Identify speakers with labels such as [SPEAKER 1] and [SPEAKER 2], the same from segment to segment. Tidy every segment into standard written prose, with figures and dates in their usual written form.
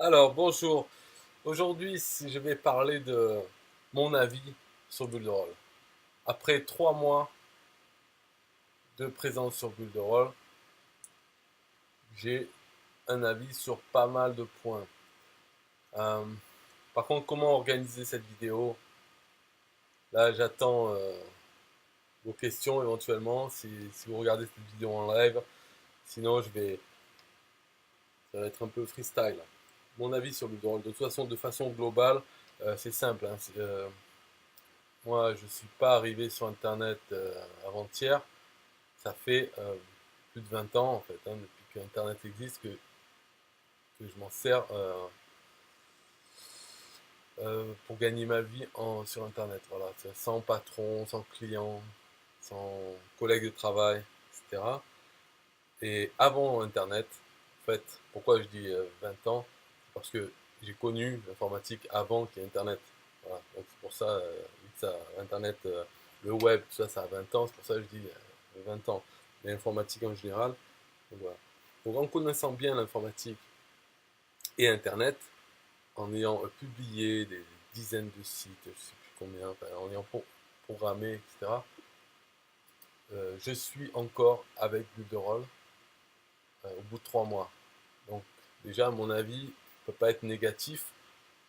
[SPEAKER 1] Alors, bonjour. Aujourd'hui, je vais parler de mon avis sur Builderall. Après 3 mois de présence sur Builderall, j'ai un avis sur pas mal de points. Euh, Par contre, comment organiser cette vidéo? Là, j'attends vos questions éventuellement si vous regardez cette vidéo en live. Sinon, ça va être un peu freestyle. Mon avis sur Builderall, de façon globale, c'est simple, hein. Moi, je ne suis pas arrivé sur Internet avant-hier. Ça fait plus de 20 ans, en fait, hein, depuis que Internet existe, que je m'en sers pour gagner ma vie sur Internet. Voilà, sans patron, sans client, sans collègue de travail, etc. Et avant Internet, en fait, pourquoi je dis 20 ans? Parce que j'ai connu l'informatique avant qu'il y ait Internet. Voilà, donc c'est pour ça, vu que ça, Internet, le web, tout ça, ça a 20 ans, c'est pour ça que je dis 20 ans. Mais l'informatique en général, donc voilà. Donc en connaissant bien l'informatique et Internet, en ayant publié des dizaines de sites, je ne sais plus combien, enfin, en ayant programmé, etc., je suis encore avec Builderall au bout de 3 mois. Donc déjà, à mon avis, ne peut pas être négatif,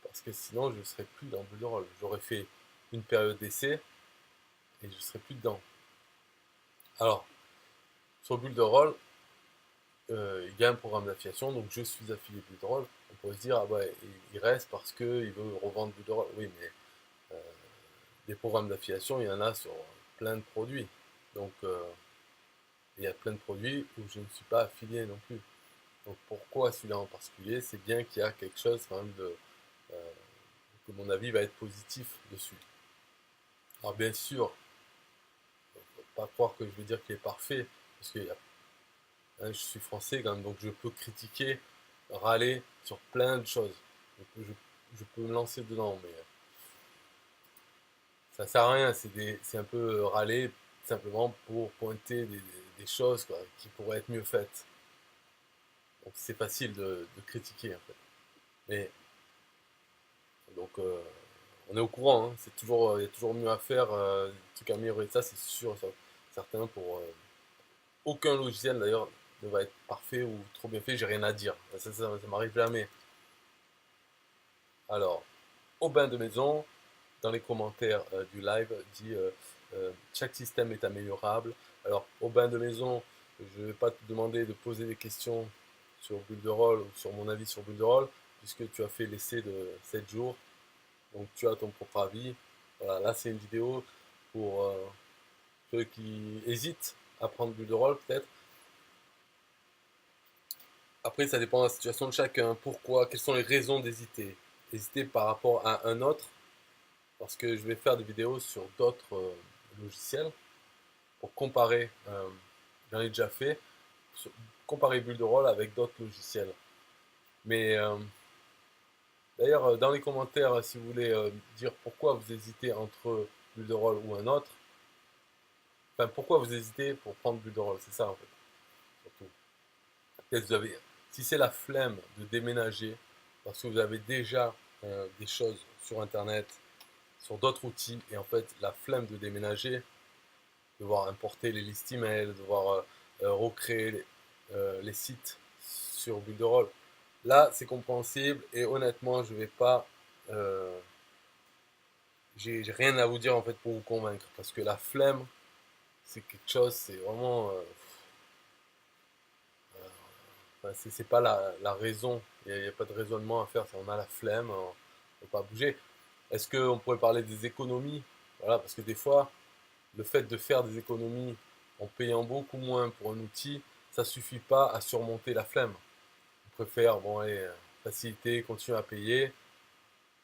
[SPEAKER 1] parce que sinon je ne serais plus dans Builderall. J'aurais fait une période d'essai et je ne serais plus dedans. Alors, sur Builderall, il y a un programme d'affiliation, donc je suis affilié Builderall. On pourrait se dire, ah ouais, il reste parce qu'il veut revendre Builderall. Oui, mais euh, des programmes d'affiliation, il y en a sur plein de produits. Donc, il y a plein de produits où je ne suis pas affilié non plus. Donc, pourquoi celui-là en particulier? C'est bien qu'il y a quelque chose quand même que mon avis va être positif dessus. Alors, bien sûr, il ne faut pas croire que je vais dire qu'il est parfait, parce que hein, je suis français quand même, donc je peux critiquer, râler sur plein de choses. Je peux me lancer dedans, mais ça sert à rien, c'est un peu râler simplement pour pointer des choses quoi, qui pourraient être mieux faites. Donc c'est facile de critiquer en fait. Mais donc on est au courant, hein, il y a toujours mieux à faire, des trucs à améliorer. Ça c'est sûr, ça, certain pour aucun logiciel d'ailleurs ne va être parfait ou trop bien fait. J'ai rien à dire. Ça m'arrive jamais. Alors au bain de maison, dans les commentaires du live, dit chaque système est améliorable. Alors, au bain de maison, je ne vais pas te demander de poser des questions sur Builderall ou sur mon avis sur Builderall, puisque tu as fait l'essai de 7 jours, donc tu as ton propre avis. Voilà, là c'est une vidéo pour ceux qui hésitent à prendre Builderall peut-être. Après, ça dépend de la situation de chacun. Pourquoi? Quelles sont les raisons d'hésiter? Hésiter par rapport à un autre, parce que je vais faire des vidéos sur d'autres logiciels pour comparer, j'en ai déjà fait, comparer Builderall avec d'autres logiciels. Mais d'ailleurs, dans les commentaires, si vous voulez dire pourquoi vous hésitez entre Builderall ou un autre, enfin pourquoi vous hésitez pour prendre Builderall, c'est ça en fait, surtout. Peut-être vous avez, si c'est la flemme de déménager, parce que vous avez déjà des choses sur Internet, sur d'autres outils, et en fait la flemme de déménager, devoir importer les listes email, devoir recréer les sites sur Builderall. Là, c'est compréhensible et honnêtement, je vais pas. Euh, j'ai rien à vous dire en fait pour vous convaincre parce que la flemme, c'est quelque chose, c'est vraiment. Enfin, c'est pas la raison. Il n'y a pas de raisonnement à faire. On a la flemme, on ne peut pas bouger. Est-ce qu'on pourrait parler des économies? Voilà, parce que des fois, le fait de faire des économies en payant beaucoup moins pour un outil, ça suffit pas à surmonter la flemme. On préfère, bon, allez, faciliter, continuer à payer,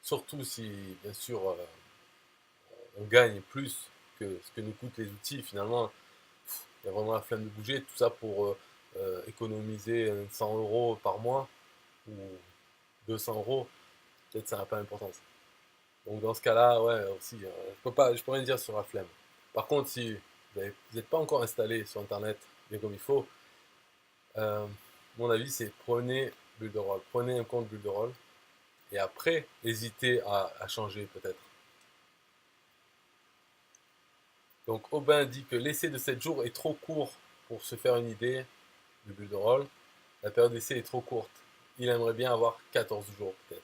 [SPEAKER 1] surtout si, bien sûr, on gagne plus que ce que nous coûtent les outils. Finalement, il y a vraiment la flemme de bouger, tout ça pour économiser 100 euros par mois ou 200 euros, peut-être ça n'a pas d'importance. Donc dans ce cas-là, ouais, aussi, je peux rien dire sur la flemme. Par contre, si vous n'êtes pas encore installé sur Internet bien comme il faut, mon avis c'est prenez Bulle de rôle. Prenez un compte Bulle de rôle et après, hésitez à changer peut-être. Donc Aubin dit que l'essai de 7 jours est trop court pour se faire une idée de Bulle de rôle. La période d'essai est trop courte. Il aimerait bien avoir 14 jours peut-être.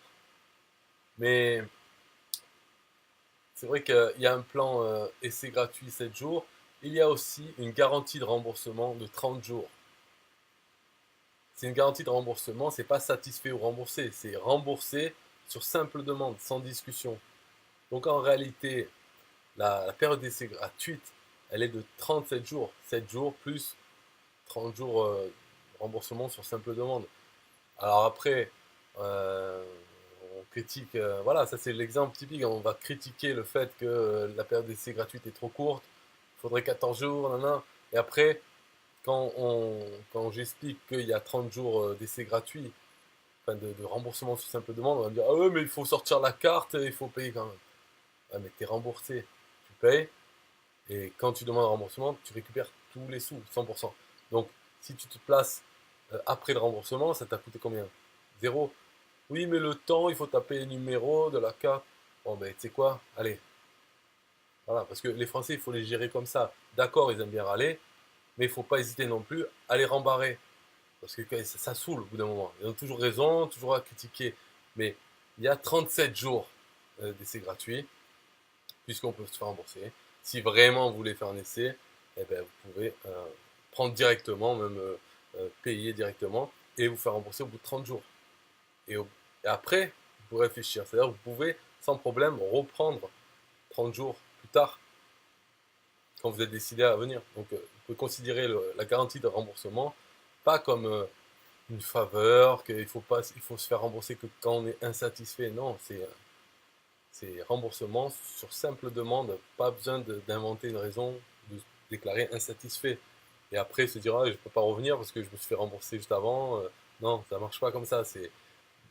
[SPEAKER 1] Mais c'est vrai qu'il y a un plan essai gratuit 7 jours. Il y a aussi une garantie de remboursement de 30 jours. C'est une garantie de remboursement, c'est pas satisfait ou remboursé, c'est remboursé sur simple demande, sans discussion. Donc en réalité, la période d'essai gratuite, elle est de 37 jours. 7 jours plus 30 jours de remboursement sur simple demande. Alors après, euh, on critique, voilà, ça c'est l'exemple typique, on va critiquer le fait que la période d'essai gratuite est trop courte, il faudrait 14 jours, nanana. Et après, quand j'explique qu'il y a 30 jours d'essai gratuit, enfin de remboursement sur simple demande, on va me dire ah ouais mais il faut sortir la carte, il faut payer quand même. Ah mais t'es remboursé, tu payes, et quand tu demandes un remboursement, tu récupères tous les sous, 100%. Donc si tu te places après le remboursement, ça t'a coûté combien? Zéro. Oui mais le temps, il faut taper les numéros de la carte. Bon ben tu sais quoi, allez, voilà, parce que les Français, il faut les gérer comme ça. D'accord, ils aiment bien râler, mais il ne faut pas hésiter non plus à les rembarrer. Parce que ça saoule au bout d'un moment. Ils ont toujours raison, toujours à critiquer. Mais il y a 37 jours d'essai gratuit, puisqu'on peut se faire rembourser. Si vraiment vous voulez faire un essai, eh ben, vous pouvez prendre directement, même payer directement, et vous faire rembourser au bout de 30 jours. Et, et après, vous pouvez réfléchir. C'est-à-dire que vous pouvez sans problème reprendre 30 jours plus tard, quand vous êtes décidé à venir. Donc, vous pouvez considérer la garantie de remboursement pas comme une faveur, qu'il faut pas, il faut se faire rembourser que quand on est insatisfait. Non, c'est remboursement sur simple demande, pas besoin d'inventer une raison, de se déclarer insatisfait. Et après se dire ah, je peux pas revenir parce que je me suis fait rembourser juste avant. Non, ça marche pas comme ça. C'est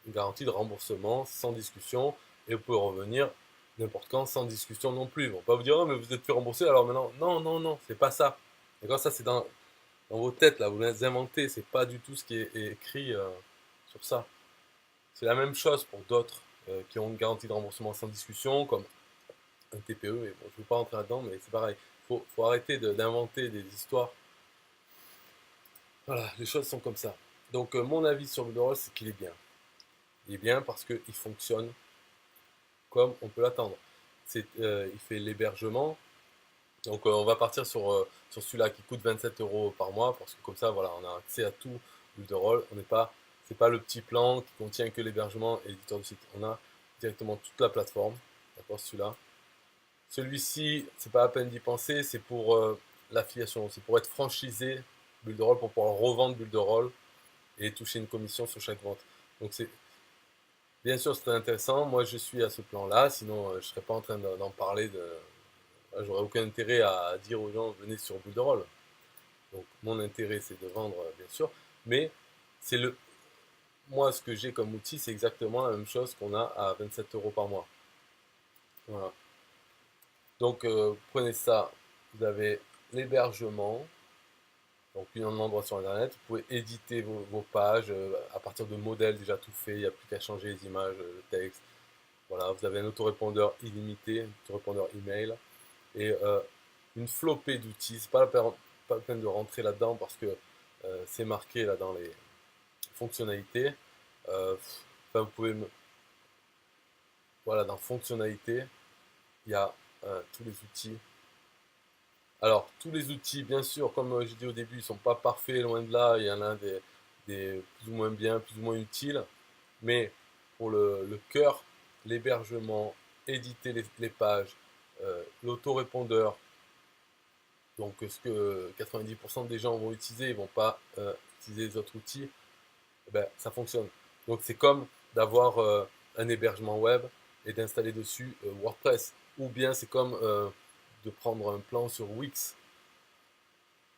[SPEAKER 1] une garantie de remboursement sans discussion et vous pouvez revenir n'importe quand sans discussion non plus. Ils vont pas vous dire oh, mais vous êtes fait rembourser alors maintenant. Non, non, non, c'est pas ça. Et quand ça c'est dans vos têtes là, vous les inventez, c'est pas du tout ce qui est écrit sur ça. C'est la même chose pour d'autres qui ont une garantie de remboursement sans discussion, comme un TPE, mais bon, je ne veux pas rentrer là-dedans, mais c'est pareil. Faut arrêter d'inventer des histoires. Voilà, les choses sont comme ça. Donc mon avis sur Bullrol, c'est qu'il est bien. Il est bien parce qu'il fonctionne comme on peut l'attendre. Il fait l'hébergement. Donc on va partir sur celui-là qui coûte 27 euros par mois, parce que comme ça, voilà, on a accès à tout Bullrol. On n'est pas, c'est pas le petit plan qui contient que l'hébergement et l'éditeur du site. On a directement toute la plateforme. D'accord, celui-là. Celui-ci, c'est pas à peine d'y penser, c'est pour l'affiliation, c'est pour être franchisé Bulle de Rôle, pour pouvoir revendre Bulle de Rôle et toucher une commission sur chaque vente. Donc c'est bien sûr c'est très intéressant. Moi je suis à ce plan-là, sinon je serais pas en train d'en parler. J'aurais aucun intérêt à dire aux gens venez sur Bulle de Rôle. Donc mon intérêt c'est de vendre bien sûr, mais c'est le moi ce que j'ai comme outil c'est exactement la même chose qu'on a à 27 euros par mois. Voilà. Donc, prenez ça, vous avez l'hébergement, donc un endroit sur Internet, vous pouvez éditer vos pages à partir de modèles déjà tout faits, il n'y a plus qu'à changer les images, le texte. Voilà, vous avez un autorépondeur illimité, un autorépondeur email, et une flopée d'outils. C'est pas la peine de rentrer là-dedans parce que c'est marqué là dans les fonctionnalités. Enfin, vous pouvez, voilà, dans fonctionnalités, il y a tous les outils. Alors, tous les outils, bien sûr, comme j'ai dit au début, ils ne sont pas parfaits, loin de là. Il y en a des plus ou moins bien, plus ou moins utiles. Mais pour le cœur, l'hébergement, éditer les pages, l'autorépondeur, donc ce que 90% des gens vont utiliser, ils ne vont pas utiliser les autres outils, eh ben, ça fonctionne. Donc c'est comme d'avoir un hébergement web et d'installer dessus WordPress. Ou bien c'est comme de prendre un plan sur Wix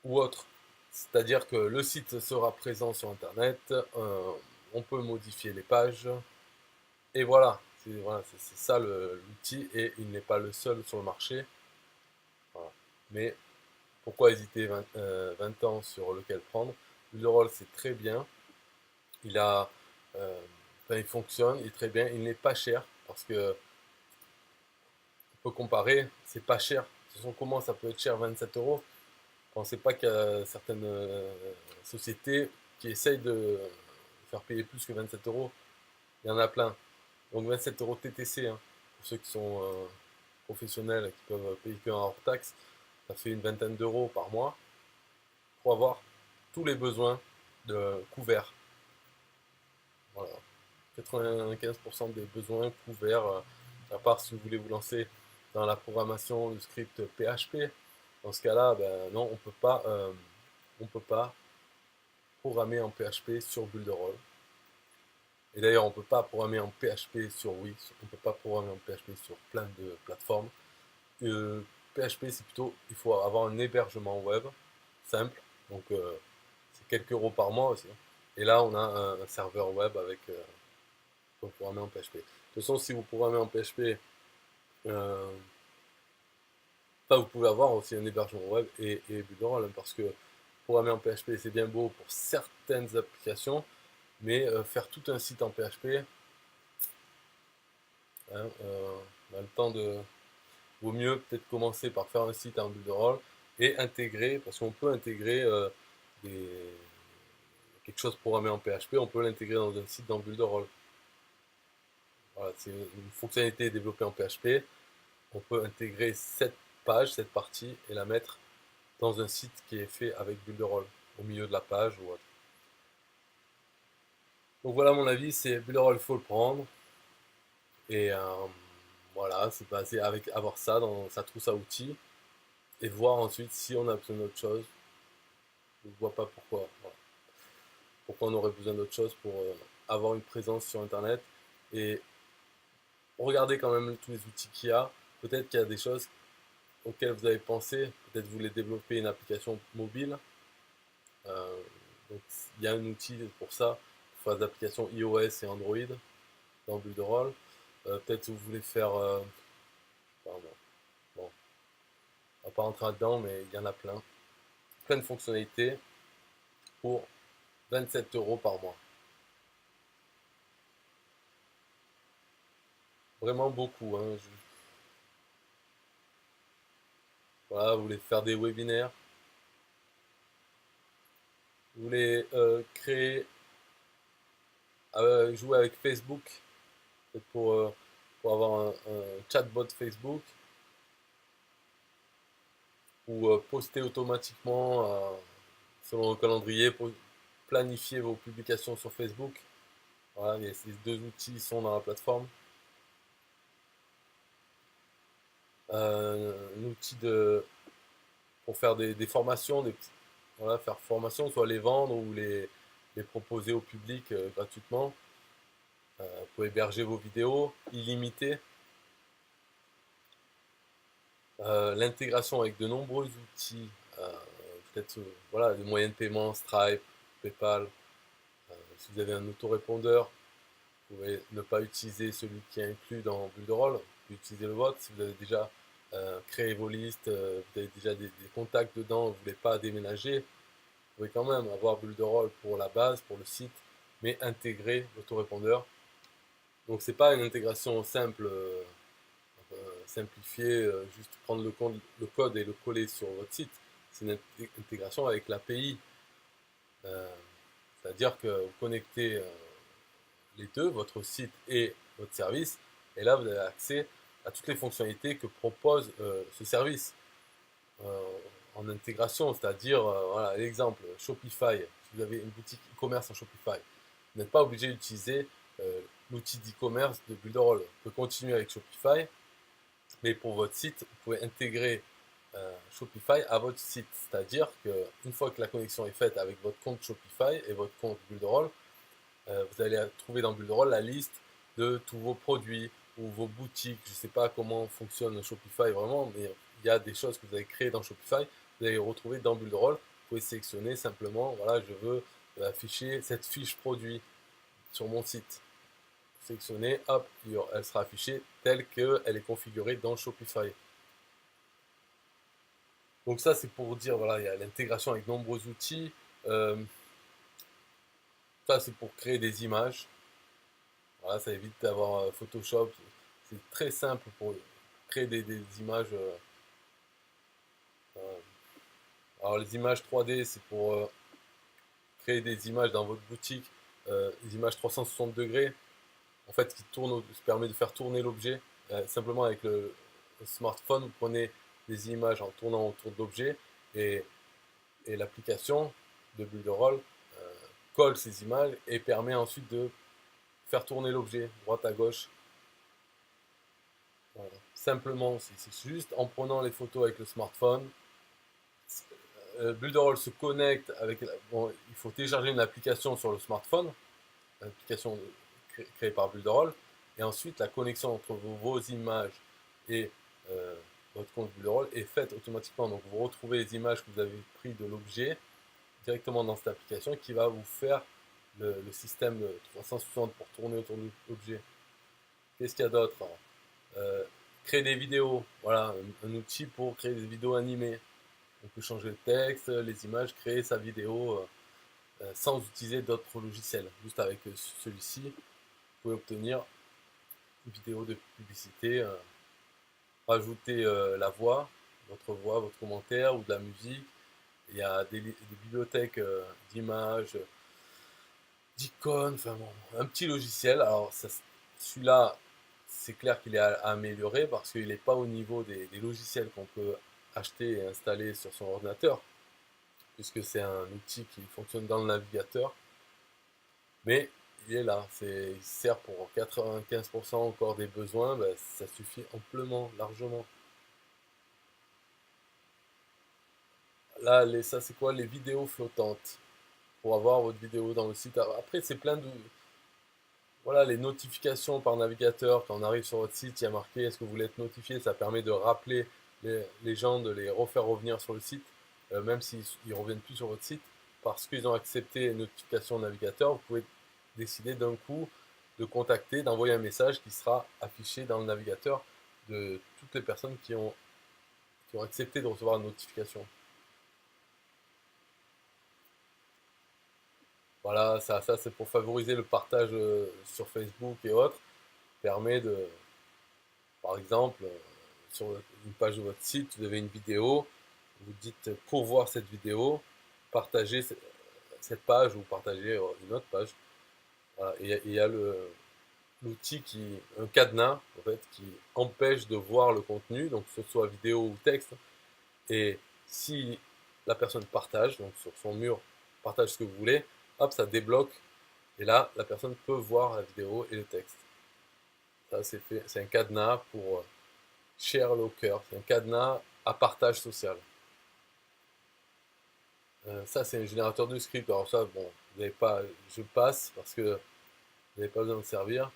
[SPEAKER 1] ou autre. C'est-à-dire que le site sera présent sur Internet, on peut modifier les pages, et voilà. C'est ça l'outil, et il n'est pas le seul sur le marché. Voilà. Mais pourquoi hésiter 20 ans sur lequel prendre? Le rôle c'est très bien. Il a Il fonctionne, il est très bien, il n'est pas cher parce que on peut comparer, c'est pas cher. De toute façon, comment ça peut être cher 27 euros? Pensez pas qu'il y a certaines sociétés qui essayent de faire payer plus que 27 euros. Il y en a plein. Donc 27 euros TTC, hein, pour ceux qui sont professionnels et qui peuvent payer que hors taxe, ça fait une vingtaine d'euros par mois pour avoir tous les besoins de couverts. Voilà. 95% des besoins couverts, à part si vous voulez vous lancer dans la programmation, le script PHP. Dans ce cas-là, ben, non, on peut pas programmer en PHP sur Builderall. Et d'ailleurs, on ne peut pas programmer en PHP sur Wix, on ne peut pas programmer en PHP sur plein de plateformes. PHP, c'est plutôt, il faut avoir un hébergement web simple, donc c'est quelques euros par mois aussi. Et là, on a un serveur web avec pour programmer en PHP. De toute façon, si vous programmez en PHP, euh, vous pouvez avoir aussi un hébergement web et Builderall, hein, parce que programmer en PHP, c'est bien beau pour certaines applications, mais faire tout un site en PHP, hein, on a le temps de. Vaut mieux peut-être commencer par faire un site en Builderall et intégrer, parce qu'on peut intégrer des, quelque chose programmé en PHP, on peut l'intégrer dans un site dans Builderall. Voilà, c'est une fonctionnalité développée en PHP. On peut intégrer cette page, cette partie, et la mettre dans un site qui est fait avec Builderall, au milieu de la page ou autre. Donc voilà mon avis, c'est Builderall, il faut le prendre. Et voilà, c'est basé avec avoir ça dans sa trousse à outils et voir ensuite si on a besoin d'autre chose. Je ne vois pas pourquoi. Voilà. Pourquoi on aurait besoin d'autre chose pour avoir une présence sur Internet. Et regardez quand même tous les outils qu'il y a. Peut-être qu'il y a des choses auxquelles vous avez pensé. Peut-être vous voulez développer une application mobile. Euh, donc il y a un outil pour ça, pour faire des applications iOS et Android dans Builderall. Peut-être que vous voulez faire. Pardon, bon, on va pas rentrer là-dedans, mais il y en a plein. Plein de fonctionnalités pour 27 euros par mois. Vraiment beaucoup. Hein. Voilà, vous voulez faire des webinaires, vous voulez créer, jouer avec Facebook, peut-être pour avoir un chatbot Facebook, ou poster automatiquement selon le calendrier, pour planifier vos publications sur Facebook. Voilà, ces deux outils sont dans la plateforme. Un outil pour faire des formations, voilà, faire formation, soit les vendre ou les proposer au public gratuitement. Vous pouvez héberger vos vidéos illimitées. L'intégration avec de nombreux outils, peut-être voilà, des moyens de paiement, Stripe, PayPal. Si vous avez un autorépondeur, vous pouvez ne pas utiliser celui qui est inclus dans Builderall, vous pouvez utiliser le vôtre. Si vous avez déjà créé vos listes, vous avez déjà des contacts dedans, vous ne voulez pas déménager, vous pouvez quand même avoir Builderall pour la base, pour le site, mais intégrer l'autorépondeur. Donc c'est pas une intégration simple, simplifiée, juste prendre le code et le coller sur votre site. C'est une intégration avec l'API. Euh, C'est-à-dire que vous connectez les deux, votre site et votre service, et là vous avez accès à toutes les fonctionnalités que propose ce service en intégration, c'est-à-dire, voilà, l'exemple Shopify, si vous avez une boutique e-commerce en Shopify, vous n'êtes pas obligé d'utiliser l'outil d'e-commerce de Builderall. Vous pouvez continuer avec Shopify, mais pour votre site, vous pouvez intégrer Shopify à votre site, c'est-à-dire qu'une fois que la connexion est faite avec votre compte Shopify et votre compte Builderall, vous allez trouver dans Builderall la liste de tous vos produits ou vos boutiques. Je ne sais pas comment fonctionne Shopify vraiment, mais il y a des choses que vous avez créées dans Shopify, vous allez les retrouver dans Builderall. Vous pouvez sélectionner simplement, voilà, je veux afficher cette fiche produit sur mon site. Sélectionnez, hop, elle sera affichée telle qu'elle est configurée dans Shopify. Donc ça, c'est pour dire, voilà, il y a l'intégration avec de nombreux outils. Ça, c'est pour créer des images. Voilà, ça évite d'avoir Photoshop. C'est très simple pour créer des images. Euh, alors les images 3D, c'est pour créer des images dans votre boutique, des images 360 degrés, en fait, qui permet de faire tourner l'objet. Simplement avec le smartphone, vous prenez des images en tournant autour de l'objet et, et l'application de Builderall colle ces images et permet ensuite de faire tourner l'objet droite à gauche. Voilà. Simplement, c'est juste en prenant les photos avec le smartphone. Builderall se connecte avec. Bon, il faut télécharger une application sur le smartphone, l'application créée par Builderall, et ensuite la connexion entre vos images et votre compte Builderall est faite automatiquement. Donc vous retrouvez les images que vous avez prises de l'objet directement dans cette application qui va vous faire le système 360 pour tourner autour de l'objet. Qu'est-ce qu'il y a d'autre? Créer des vidéos, voilà, un outil pour créer des vidéos animées. On peut changer le texte, les images, créer sa vidéo sans utiliser d'autres logiciels. Juste avec celui-ci, vous pouvez obtenir une vidéo de publicité, rajouter la voix, votre commentaire ou de la musique. Il y a des bibliothèques d'images, d'icônes, enfin bon, un petit logiciel. Alors celui-là, c'est clair qu'il est à améliorer parce qu'il n'est pas au niveau des logiciels qu'on peut acheter et installer sur son ordinateur, puisque c'est un outil qui fonctionne dans le navigateur. Mais il est là, il sert pour 95% encore des besoins, ben, ça suffit amplement, largement. Là, ça c'est quoi? Les vidéos flottantes. Pour avoir votre vidéo dans le site. Après, c'est plein de. Voilà, les notifications par navigateur. Quand on arrive sur votre site, il y a marqué est-ce que vous voulez être notifié. Ça permet de rappeler les gens, de les refaire revenir sur le site, même s'ils ne reviennent plus sur votre site. Parce qu'ils ont accepté les notifications navigateur, vous pouvez décider d'un coup de contacter, d'envoyer un message qui sera affiché dans le navigateur de toutes les personnes qui ont accepté de recevoir une notification. Voilà, ça c'est pour favoriser le partage sur Facebook et autres. Permet de, par exemple, sur une page de votre site, vous avez une vidéo, vous dites pour voir cette vidéo, partagez cette page ou partagez une autre page. Voilà, et il y a l'outil un cadenas en fait, qui empêche de voir le contenu, donc que ce soit vidéo ou texte. Et si la personne partage, donc sur son mur, partage ce que vous voulez, hop, ça débloque. Et là, la personne peut voir la vidéo et le texte. Ça, c'est un cadenas pour share locker. C'est un cadenas à partage social. Ça, c'est un générateur de script. Alors ça, bon, vous n'avez pas, je passe parce que vous n'avez pas besoin de servir.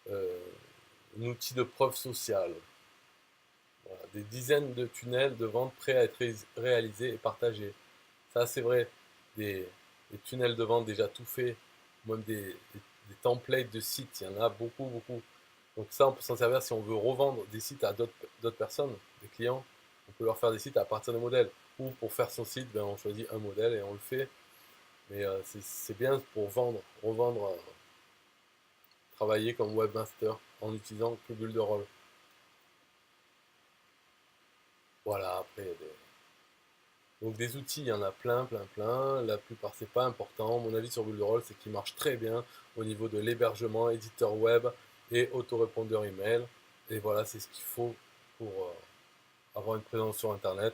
[SPEAKER 1] Un outil de preuve sociale. Voilà, des dizaines de tunnels de vente prêts à être réalisés et partagés. Ça, c'est vrai. Des tunnels de vente déjà tout faits, même des templates de sites, il y en a beaucoup, beaucoup. Donc ça, on peut s'en servir si on veut revendre des sites à d'autres personnes, des clients. On peut leur faire des sites à partir de modèles. Ou pour faire son site, ben, on choisit un modèle et on le fait. Mais c'est bien pour revendre, travailler comme webmaster en utilisant que Builderall. Voilà, après, donc des outils, il y en a plein, plein, plein. La plupart, c'est pas important. Mon avis sur Builderall, c'est qu'il marche très bien au niveau de l'hébergement, éditeur web et autorépondeur email. Et voilà, c'est ce qu'il faut pour avoir une présence sur Internet.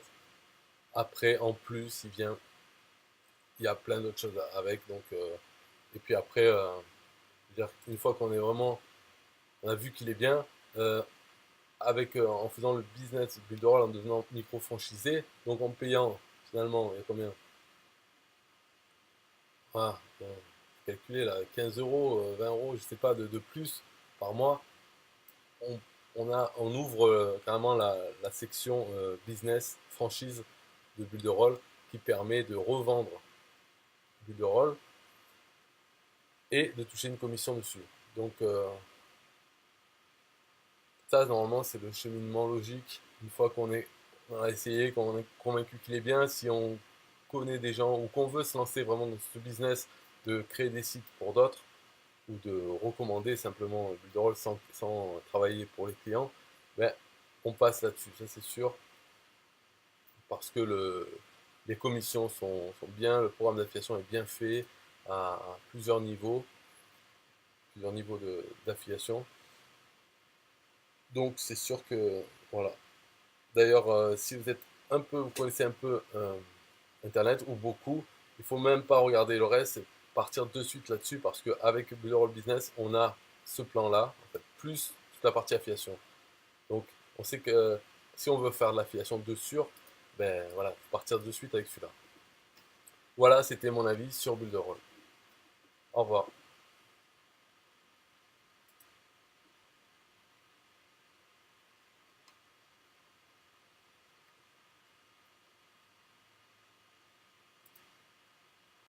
[SPEAKER 1] Après, en plus, il y a plein d'autres choses avec. Donc, et puis après, une fois qu'on est vraiment, on a vu qu'il est bien, en faisant le business Builderall, en devenant micro-franchisé, donc en payant finalement, il y a combien? Ah, bon, calculer là, 15 euros, 20 euros, je sais pas, de plus par mois, on, on ouvre carrément la section business, franchise de Builderall qui permet de revendre Builderall et de toucher une commission dessus. Donc ça, normalement, c'est le cheminement logique. Une fois on a essayé, qu'on est convaincu qu'il est bien, si on connaît des gens ou qu'on veut se lancer vraiment dans ce business de créer des sites pour d'autres, ou de recommander simplement Builderall sans travailler pour les clients, ben, on passe là-dessus, ça c'est sûr, parce que les commissions sont bien, le programme d'affiliation est bien fait à plusieurs niveaux d'affiliation. Donc c'est sûr que voilà. D'ailleurs, si vous connaissez un peu Internet ou beaucoup, il faut même pas regarder le reste, et partir de suite là-dessus parce qu'avec Builderall Business, on a ce plan-là, en fait, plus toute la partie affiliation. Donc, on sait que si on veut faire de l'affiliation de sûr, ben voilà, faut partir de suite avec celui-là. Voilà, c'était mon avis sur Builderall. Au revoir.